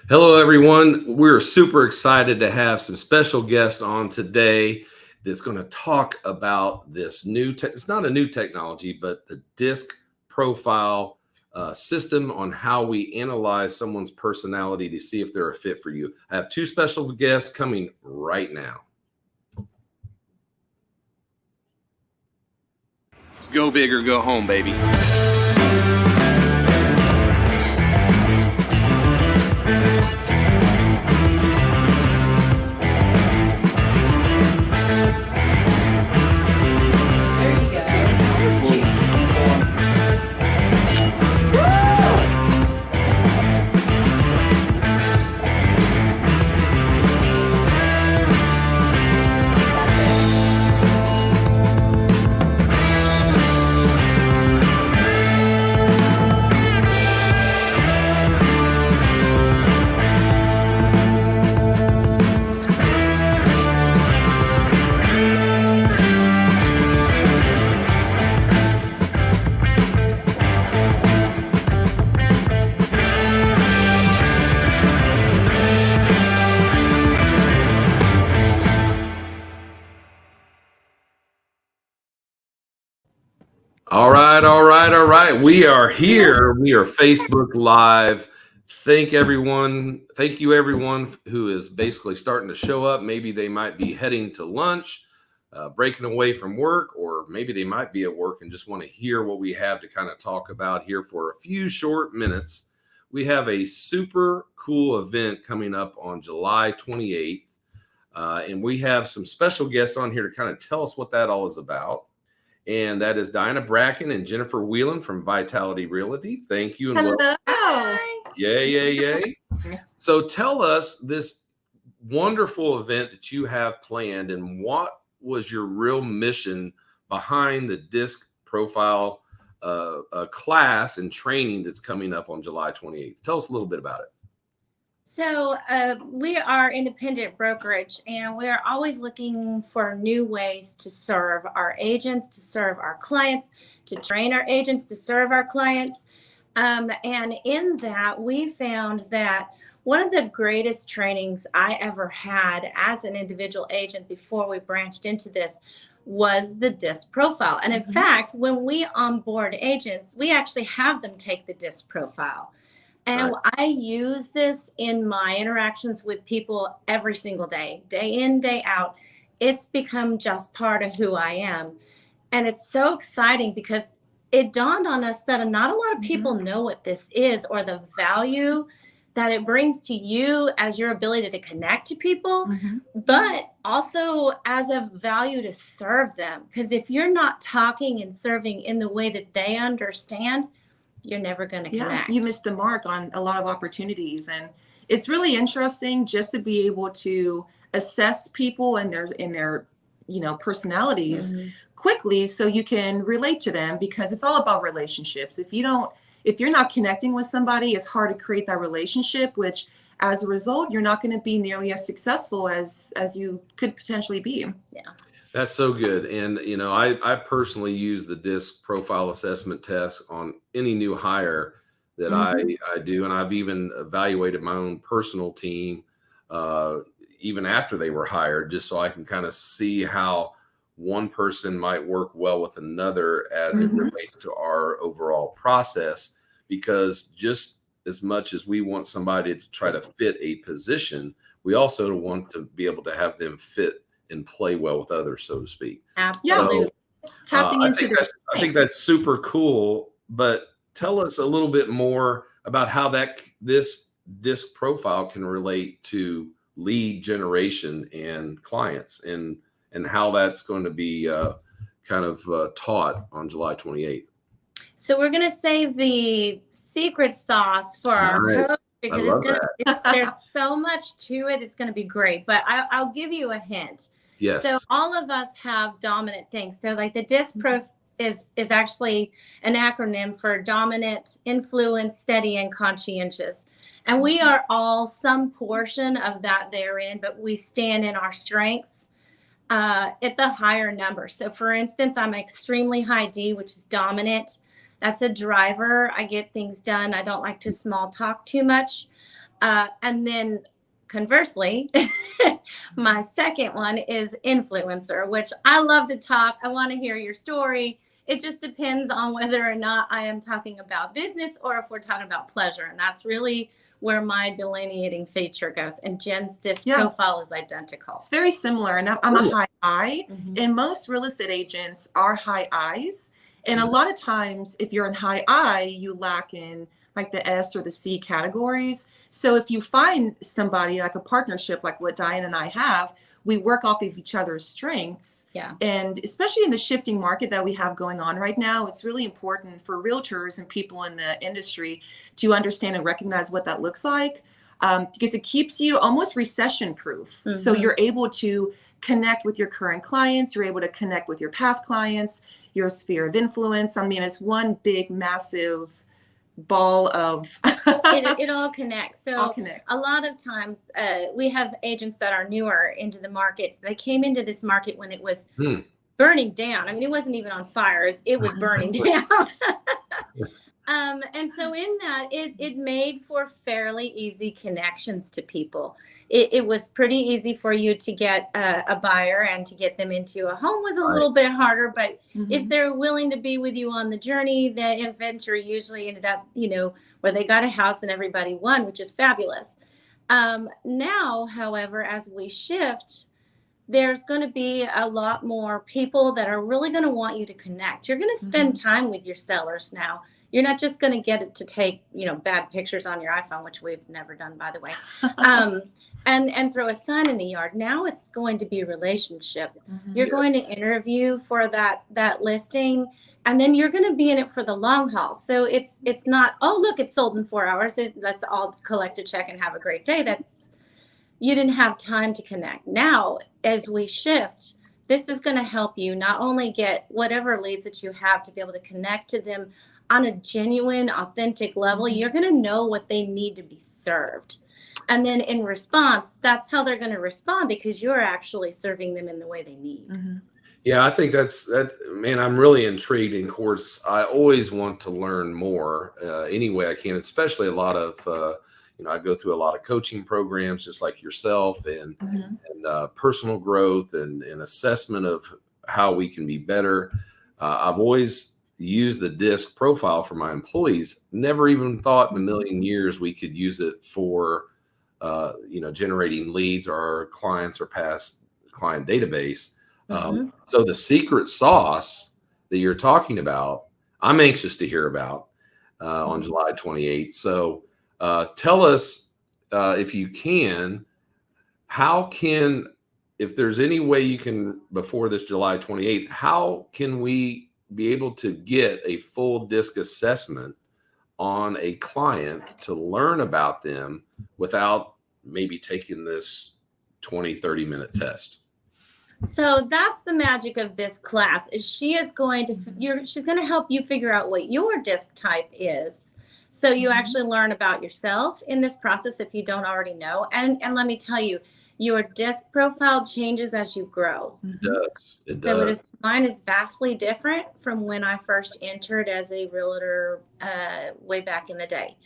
Hello, everyone. We're super excited to have some special guests on today that's going to talk about this it's not a new technology, but the disc profile system on how we analyze someone's personality to see if they're a fit for you. I have two special guests coming right now. Go big or go home, baby. All right. We are here. We are Facebook Live. Thank you, everyone who is basically starting to show up. Maybe they might be heading to lunch, breaking away from work, or maybe they might be at work and just want to hear what we have to kind of talk about here for a few short minutes. We have a super cool event coming up on July 28th, and we have some special guests on here to kind of tell us what that all is about. And that is Diana Bracken and Jennifer Wieland from Vitality Realty. Thank you. And Hello. Yay. So tell us this wonderful event that you have planned and what was your real mission behind the disc profile class and training that's coming up on July 28th. Tell us a little bit about it. So we are independent brokerage, and we are always looking for new ways to serve our agents, to serve our clients, to train our agents to serve our clients. And in that, we found that one of the greatest trainings I ever had as an individual agent before we branched into this was the DISC profile. And in fact, when we onboard agents, we actually have them take the DISC profile. And I use this in my interactions with people every single day in, day out. It's become just part of who I am. And it's so exciting because it dawned on us that not a lot of people know what this is or the value that it brings to you as your ability to connect to people, but also as a value to serve them. Because if you're not talking and serving in the way that they understand, you're never going to connect. You missed the mark on a lot of opportunities. And it's really interesting just to be able to assess people and their personalities quickly so you can relate to them, because it's all about relationships. If you're not connecting with somebody, it's hard to create that relationship, which as a result, you're not going to be nearly as successful as you could potentially be. Yeah. That's so good. And, I personally use the DISC profile assessment test on any new hire that I do. And I've even evaluated my own personal team, even after they were hired, just so I can kind of see how one person might work well with another as it relates to our overall process. Because just as much as we want somebody to try to fit a position, we also want to be able to have them fit and play well with others, so to speak. Absolutely. It's tapping into I think that's super cool. But tell us a little bit more about how this DISC profile can relate to lead generation and clients, and how that's going to be taught on July 28th. So we're going to save the secret sauce for our coach, because there's so much to it. It's going to be great. But I'll give you a hint. Yes. So all of us have dominant things. So like the DISC Pro is actually an acronym for dominant, influence, steady, and conscientious. And we are all some portion of that therein, but we stand in our strengths at the higher number. So for instance, I'm extremely high D, which is dominant. That's a driver. I get things done. I don't like to small talk too much. And then conversely, my second one is influencer, which I love to talk. I want to hear your story. It just depends on whether or not I am talking about business or if we're talking about pleasure. And that's really where my delineating feature goes. And Jen's disc profile is identical. It's very similar. And I'm a high I, and most real estate agents are high Is. And a lot of times, if you're in high I, you lack in like the S or the C categories. So if you find somebody like a partnership, like what Diane and I have, we work off of each other's strengths. Yeah. And especially in the shifting market that we have going on right now, it's really important for realtors and people in the industry to understand and recognize what that looks like, because it keeps you almost recession proof. So you're able to connect with your current clients. You're able to connect with your past clients, your sphere of influence. I mean, it's one big, massive ball of it all connects. So all connects. A lot of times we have agents that are newer into the market. They came into this market when it was burning down. I mean, it wasn't even on fires, it was burning down. And so in that, it made for fairly easy connections to people. It was pretty easy for you to get a buyer, and to get them into a home was a little bit harder. But if they're willing to be with you on the journey, the adventure usually ended up, where they got a house and everybody won, which is fabulous. Now, however, as we shift, there's going to be a lot more people that are really going to want you to connect. You're going to spend time with your sellers now. You're not just going to get it to take, bad pictures on your iPhone, which we've never done, by the way, and throw a sign in the yard. Now it's going to be relationship. You're going to interview for that listing, and then you're going to be in it for the long haul. So it's not, oh, look, it sold in 4 hours. Let's all collect a check and have a great day. You didn't have time to connect. Now, as we shift, this is going to help you not only get whatever leads that you have to be able to connect to them on a genuine, authentic level. You're going to know what they need to be served. And then in response, that's how they're going to respond, because you're actually serving them in the way they need. Yeah, I think man, I'm really intrigued. And of course, I always want to learn more any way I can, especially a lot of, I go through a lot of coaching programs just like yourself, and personal growth and assessment of how we can be better. I've always use the disc profile for my employees. Never even thought in a million years we could use it for, generating leads or our clients or past client database. So the secret sauce that you're talking about, I'm anxious to hear about on July 28th. So tell us, if you can, if there's any way you can, before this July 28th, how can we be able to get a full disc assessment on a client to learn about them without maybe taking this 20-30 minute test? So that's the magic of this class, is she's going to help you figure out what your disc type is. So you actually learn about yourself in this process if you don't already know. And let me tell you, your disc profile changes as you grow. It does. It does. So mine is vastly different from when I first entered as a realtor way back in the day.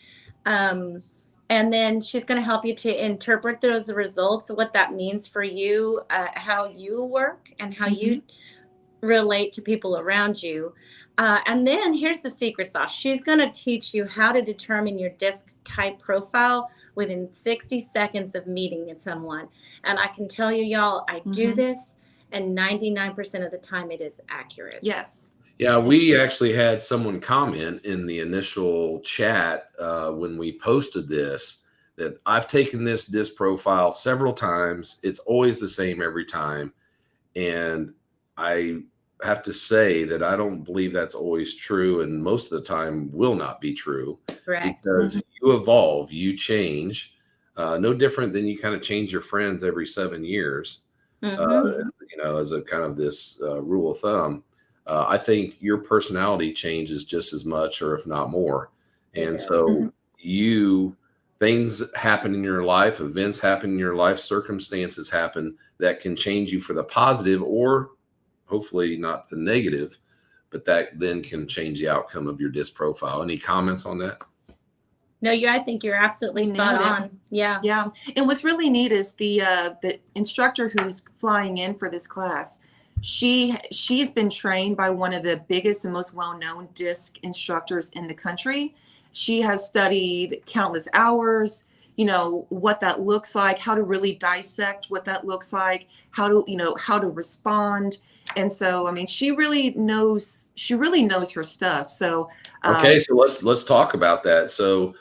And then she's going to help you to interpret those results, what that means for you, how you work and how you relate to people around you. And then here's the secret sauce. She's going to teach you how to determine your disc type profile within 60 seconds of meeting someone. And I can tell you, y'all, I do this, and 99% of the time it is accurate. Yes. Yeah, we actually had someone comment in the initial chat when we posted this, that I've taken this disc profile several times. It's always the same every time. And I have to say that I don't believe that's always true, and most of the time will not be true. Correct. Because you evolve, you change, no different than you kind of change your friends every 7 years, as a kind of this rule of thumb. I think your personality changes just as much, or if not more. And so things happen in your life, events happen in your life, circumstances happen that can change you for the positive, or hopefully not the negative. but that then can change the outcome of your disc profile. Any comments on that? No, I think you're absolutely spot on. Yeah. Yeah. And what's really neat is the instructor who's flying in for this class, she's been trained by one of the biggest and most well-known disc instructors in the country. She has studied countless hours, what that looks like, how to really dissect what that looks like, how to respond. And so, I mean, she really knows her stuff. So, okay. So let's talk about that. So,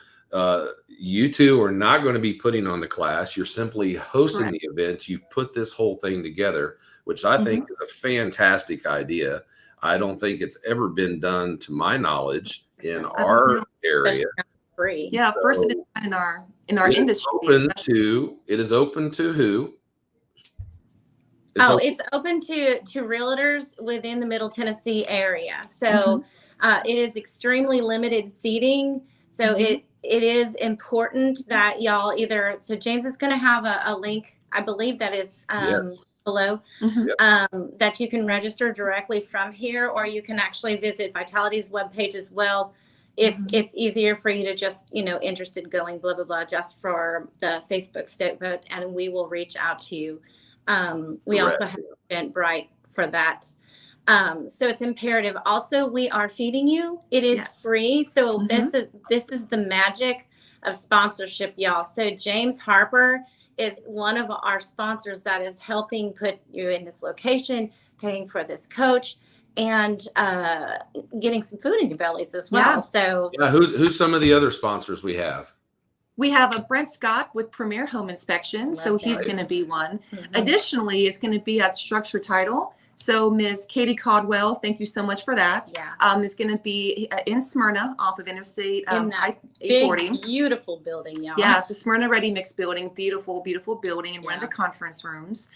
you two are not going to be putting on the class. You're simply hosting the event. You've put this whole thing together, which I think is a fantastic idea. I don't think it's ever been done, to my knowledge, in our area. Free. Yeah, So first it is in our industry. It is open to who? It's open to realtors within the Middle Tennessee area. So it is extremely limited seating. So it is important that y'all so James is going to have a link, I believe that is below, that you can register directly from here, or you can actually visit Vitality's webpage as well. If it's easier for you to just, interested going, blah, blah, blah, just for the Facebook statement, and we will reach out to you. We also have Eventbrite for that. So it's imperative. Also, we are feeding you. It is free. So this is the magic of sponsorship, y'all. So James Harper is one of our sponsors that is helping put you in this location, paying for this coach, and getting some food in your bellies as well. So who's some of the other sponsors we have? We have a Brent Scott with Premier Home Inspection. So he's going to be one. Additionally, it's going to be at Structure Title. So Ms. Katie Caldwell, thank you so much for that. Is going to be in Smyrna off of Interstate I-40. Beautiful building, y'all. Yeah, the Smyrna Ready Mix building, beautiful, beautiful building in one of the conference rooms.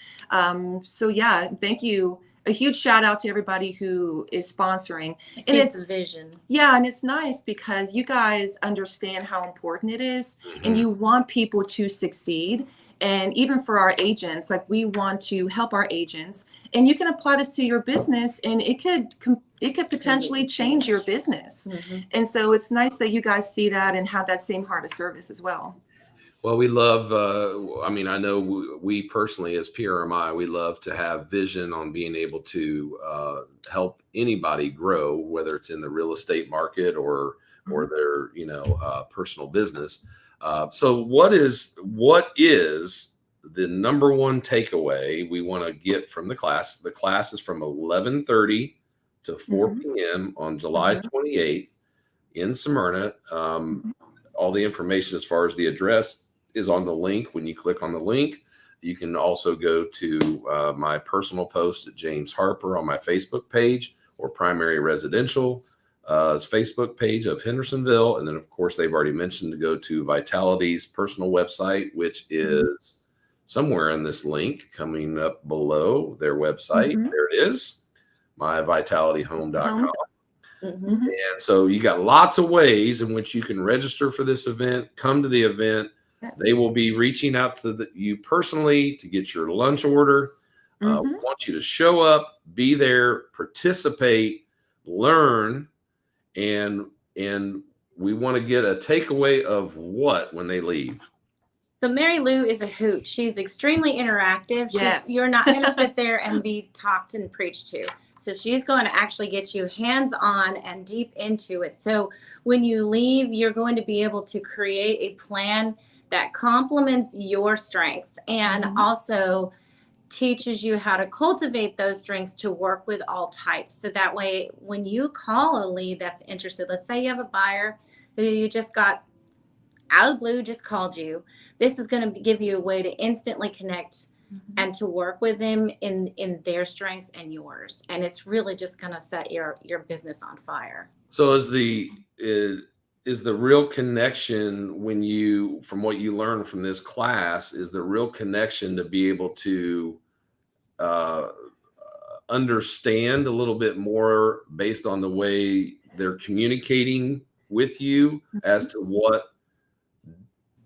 So thank you. A huge shout out to everybody who is sponsoring. And it's vision. Yeah, and it's nice because you guys understand how important it is, and you want people to succeed. And even for our agents, like, we want to help our agents, and you can apply this to your business, and it could potentially change your business. And so it's nice that you guys see that and have that same heart of service as well. Well, we love, I know we personally as PRMI, we love to have vision on being able to help anybody grow, whether it's in the real estate market or their, personal business. So what is the number one takeaway we want to get from the class? The class is from 11:30 to 4 p.m. on July 28th in Smyrna. All the information as far as the address is on the link. When you click on the link, you can also go to my personal post at James Harper on my Facebook page, or Primary Residential Facebook page of Hendersonville. And then, of course, they've already mentioned to go to Vitality's personal website, which is somewhere in this link coming up below their website. There it is, myvitalityhome.com. And so you got lots of ways in which you can register for this event, come to the event. They will be reaching out to you personally to get your lunch order. We want you to show up, be there, participate, learn, and we want to get a takeaway of what when they leave. So Mary Lou is a hoot. She's extremely interactive. You're not going to sit there and be talked and preached to. So she's going to actually get you hands-on and deep into it. So when you leave, you're going to be able to create a plan that complements your strengths and also teaches you how to cultivate those strengths to work with all types. So that way, when you call a lead that's interested, let's say you have a buyer who you just got out of the blue, just called you, this is going to give you a way to instantly connect and to work with them in their strengths and yours. And it's really just going to set your business on fire. So is the real connection, from what you learned from this class, is the real connection to be able to understand a little bit more based on the way they're communicating with you as to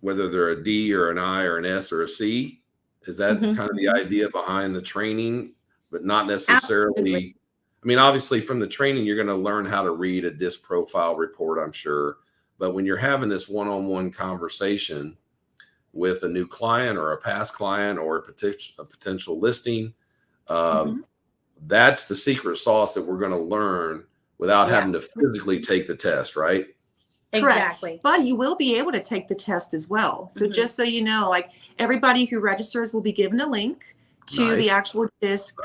whether they're a D or an I or an S or a C? Is that kind of the idea behind the training, but not necessarily? Absolutely. I mean, obviously from the training, you're going to learn how to read a disc profile report, I'm sure. But when you're having this one-on-one conversation with a new client or a past client or a potential listing, that's the secret sauce that we're going to learn without having to physically take the test, right? Exactly. Correct. But you will be able to take the test as well. So just so you know, like everybody who registers will be given a link to the actual disc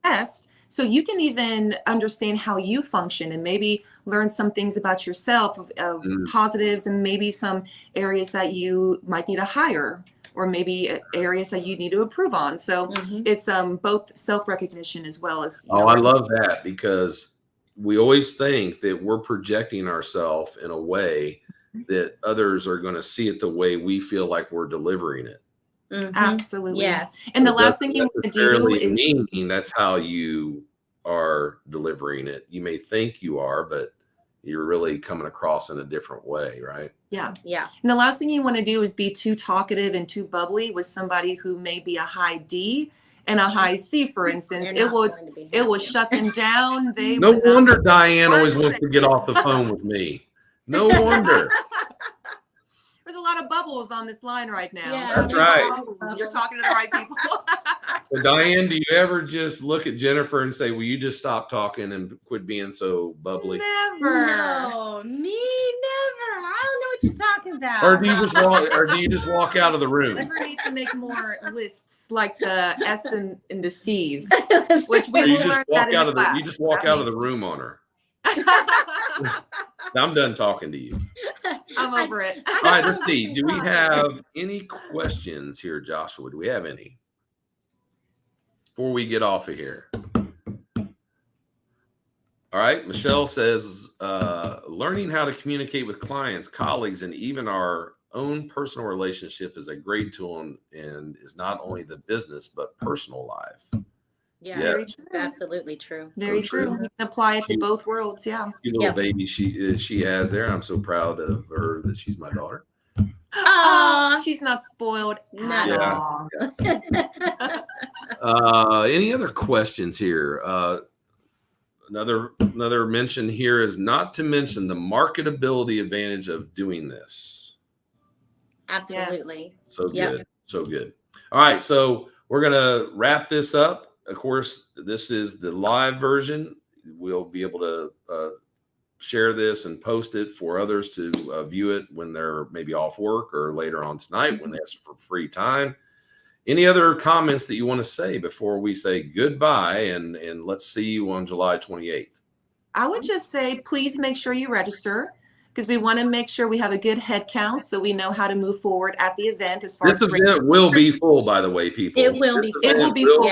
test. So you can even understand how you function and maybe learn some things about yourself of positives and maybe some areas that you might need to hire or maybe areas that you need to improve on. So it's both self-recognition as well as, you know, I love that, because we always think that we're projecting ourselves in a way that others are going to see it the way we feel like we're delivering it. Absolutely. Yes. And the last thing you want to do is mean that's how you are delivering it. You may think you are, but you're really coming across in a different way, right? Yeah. And the last thing you want to do is be too talkative and too bubbly with somebody who may be a high D and a high C, for instance. It will shut them down. No wonder Diane always wants to get off the phone with me. No wonder. There's a lot of bubbles on this line right now. Yeah, so that's right. You're talking to the right people. So Diane, do you ever just look at Jennifer and say, will you just stop talking and quit being so bubbly? Never. No, me never. I don't know what you're talking about. Or do you just walk out of the room? Jennifer needs to make more lists like the S and the C's, which we will learn that in the class. You just walk out of the room on her. I'm done talking to you. I'm over it. All right, let's see. Do we have any questions here, Joshua? Do we have any before we get off of here? All right. Michelle says, learning how to communicate with clients, colleagues, and even our own personal relationship is a great tool and is not only the business, but personal life. Yeah, yes. Absolutely true. Very true. You can apply it to both worlds. Yeah. Little baby she has there. I'm so proud of her that she's my daughter. Oh, she's not spoiled. No. Any other questions here? Another mention here is not to mention the marketability advantage of doing this. Absolutely. Yes. So good. So good. All right. So we're going to wrap this up. Of course, this is the live version. We'll be able to share this and post it for others to view it when they're maybe off work or later on tonight when they have some free time. Any other comments that you want to say before we say goodbye and let's see you on July 28th? I would just say, please make sure you register, because we want to make sure we have a good head count so we know how to move forward at the event. As far this event will be full, by the way, people. It will be. It will be full.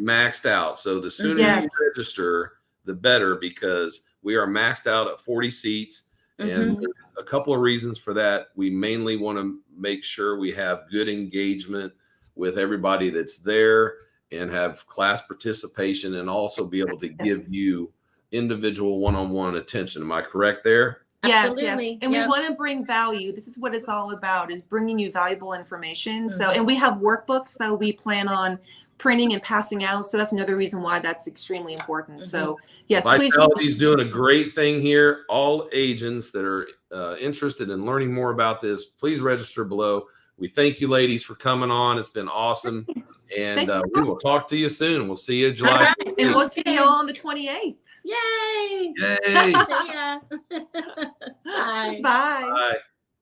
Maxed out. So the sooner you register, the better, because we are maxed out at 40 seats. And there's a couple of reasons for that. We mainly want to make sure we have good engagement with everybody that's there and have class participation and also be able to give you individual one-on-one attention. Am I correct there? Absolutely. Yes. And we want to bring value. This is what it's all about, is bringing you valuable information. So, and we have workbooks that we plan on printing and passing out. So that's another reason why that's extremely important. So yes, please. Vitality's doing a great thing here. All agents that are interested in learning more about this, please register below. We thank you ladies for coming on. It's been awesome. And we will talk to you soon. We'll see you July. And we'll see you on the 28th. Yay. Yay. See ya. Bye. Bye. Bye.